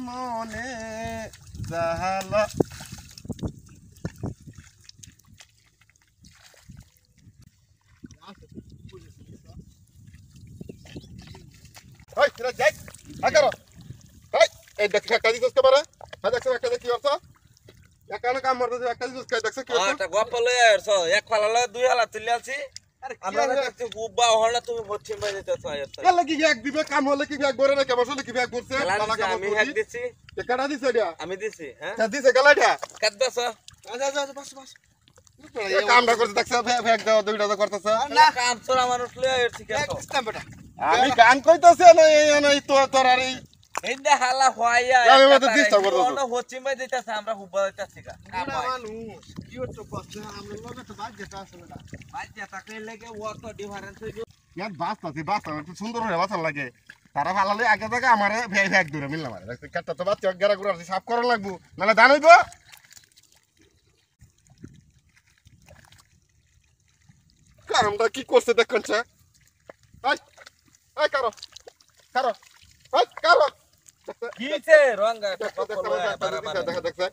মনে জাহালা ওই তোরা যাই আকারো এই এই দেখ একটা দিছস কে পারে হ্যাঁ দেখছ একটা দেখি অর্থ একানে কাম করতে একটা দিছস কে দেখছ কি অর্থ এটা গপ লই আইছ এক ফালালে দুই হালা তুলি আছি আমরা দেখতে গুবা হলা তুমি ভচ্ছিম বাই দিতেছ আইছ কেলা কি এক দিবে কাম হলে কি ব্যাগ ভরে না কেমন হলে কি ব্যাগ ভরছে আমি হ্যাক দিছি এ কাটা দিছে এটা আমি দিছি হ্যাঁ তা দিছে গলাটা কাদবাস আচ্ছা বাস কামটা করতে দেখছ ব্যাগ দাও দুইটা তো করতেছ না কাম তোরা মানুষ লই আইছ ঠিক আছে আমি গান কইতাছি না এই তোর আর এই এইটা হালা হইয়া আমি মতে ডিস্টার্ব করতেছ কোন ভচ্ছিম বাই দিতেছ আমরা হুবা দিতেছি কা কাম মানুষ কি হচ্ছে কষ্ট আমরা লগে তো বাদ যেটা আসলে না বাদ যেটা কইলে কে ও তো ডিফারেন্স হইলো ইয়ার বাস্তা একটু সুন্দর হয়ে বাঁচার লাগে তারা ভালালে আগে থেকে আমার ভ্যাগ দূরে মিললাম আর কাটটা তো বাচ্চা গেরা গুড়া সাফ করা লাগবো নাহলে দান হইব কামটা কি করছে দেখুন কারো কারো কারো কিছে রঙা একটা গপ লই আই দেখা দেখছে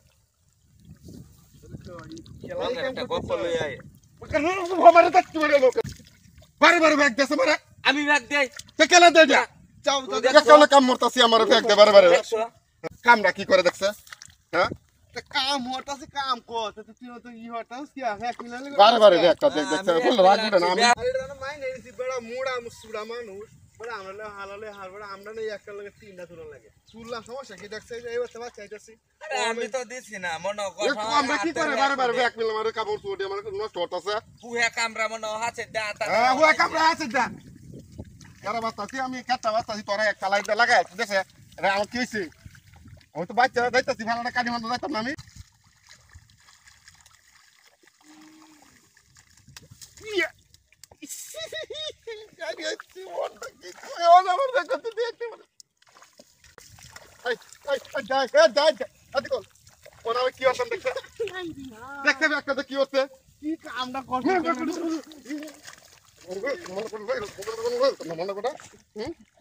একটা গপ লই আই বারে বারে ব্যাগ দেছে মারা আমি ব্যাগ দেই তে কেলা দে যা চাও তো কেলা কাম মরতাছি আমার ব্যাগ দে বারে বারে কামটা কি করে দেখছে হ্যাঁ তে কাম হতাছে কাম কর তে তুই তো ই হতাস কি আছে এক মিলালে বারে বারে ব্যাগটা দেখছে ফুল রাগ উঠে না আমি আরে মাই নেছি বড় মুড়া মুসুড়া মানুষ বড় আমরা হালালে হার বড় আমরা নেই একটা লাগে তিনটা তুলন লাগে চুললা সমস্যা কি দেখছে এই বাচ্চা বাচ্চা চাইতাছি আরে আমি তো দিছি না মনে কথা আমরা কি করে বারে বারে ব্যাগ মিলে মারে কাপড় চুড়ে আমার নষ্ট হতাছে পুয়া কামরা মনে হাতে দাতা হ্যাঁ হুয়া কামরা আছে দা যারা বাতাসি আমি কাটা বাতাসি তোরা একটা লাইট লাগাই দেখছে রে আমার কি হইছে আমি তো বাচ্চা যাইতাছি ভালো কাটি মতো যাইতাম না আমি কি হচ্ছে দেখতে দেখতে কি হচ্ছে কি কামটা করছে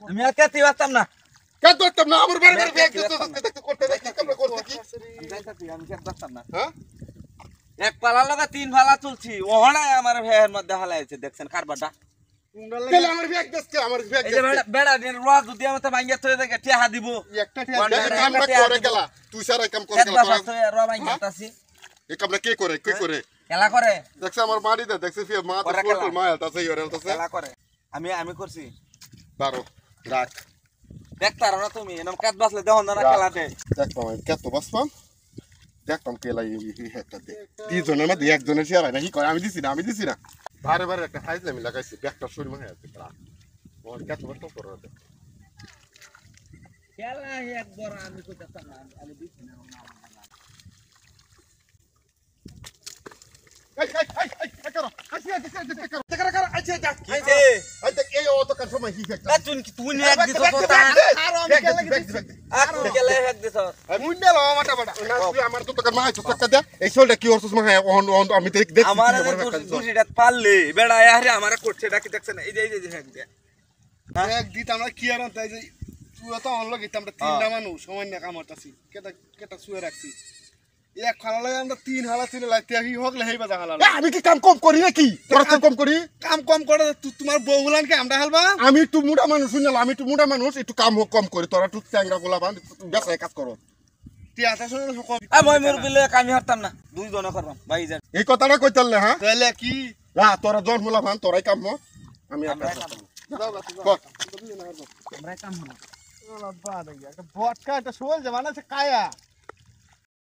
আমি আর কেতি পারতাম না কেন করতাম না আমার বারে বারে ব্যাগ দেখতে করতে দেখি কেমন করতে কি আমি কেতি পারতাম না হ্যাঁ এক পালা লগা তিন ফালা তুলছি ওহনা আমার ভেয়ের মধ্যে হালাইছে দেখছেন কারবাটা তাহলে আমার ব্যাগ দেখতে আমার ব্যাগ এই যে বেড়া দিন রোয়া যদি আমাতে ভাঙ্গিয়া থই দেখে টিহা দিব একটা কামটা করে গেলা তুই সারা কাম করে গেলা রোয়া ভাঙ্গিয়াতাছি এই কামটা কে করে কি করে খেলা করে দেখছ আমার বাড়ি দে দেখছ ফিয়া মা তো ফুল মা আলতাছে ইওরেলতাছে খেলা করে আমি করছি বারো রাখ দেখতার না তুমি এরকম কাজ বাসলে দেখুন না খেলাতে দেখতাম কত বাসপাম দেখতাম কেলা এই হেটা দে দুজনের মধ্যে একজনের শেয়ার হয় না কি করে আমি দিছি না বারে বারে একটা হাইজ আমি লাগাইছি ব্যাগটা শরীর মনে আছে প্রা ওর কত বড় করে দে খেলা একবার আমি কইতাম না আমি দিছি না করো আচ্ছা যা কিছে আচ্ছা এই ও তো কনফার্ম হি ফ্যাক্টর না তুই এক দিছ তো তা আর তুই গেলে এক দিছ মুন্ডেল মাটা বড় না তুই আমার তো তোর মা তো টাকা দে এই শোলটা কি ওরছস মা আমি দেখছি আমার দুশিটা পারলে বেড়া আরে আমারে করছে ডাকি দেখছ না এই যে হ্যাক দে এক দিত আমরা কি আর তাই যে তুই তো অনলো গিত আমরা তিনটা মানুষ সময় না কাম করতাছি কেটা শুয়ে রাখছি এক খালালে আমরা তিন হালা ছিল লাইতে কি হগলে হেই বাজা হালা আমি কি কাম কম করি নাকি তোরা তো কম করি কাম কম করে তোমার বউগুলান কি আমরা হালবা আমি একটু মোটা মানুষ শুনলাম আমি একটু মোটা মানুষ একটু কাম কম করি তোরা একটু চ্যাংরা গোলা বান বেসায় কাজ করো তুই আতা শুনে কম মই মোর বিলে কামি হারতাম না দুই জনে করবাম ভাই যা এই কথাটা কইতালে হ্যাঁ তাহলে কি না তোরা জন্মলা ভান তোরাই কাম আমি আমরা কাম হলো বাবা একটা বটকা একটা শোল জমানা আছে কায়া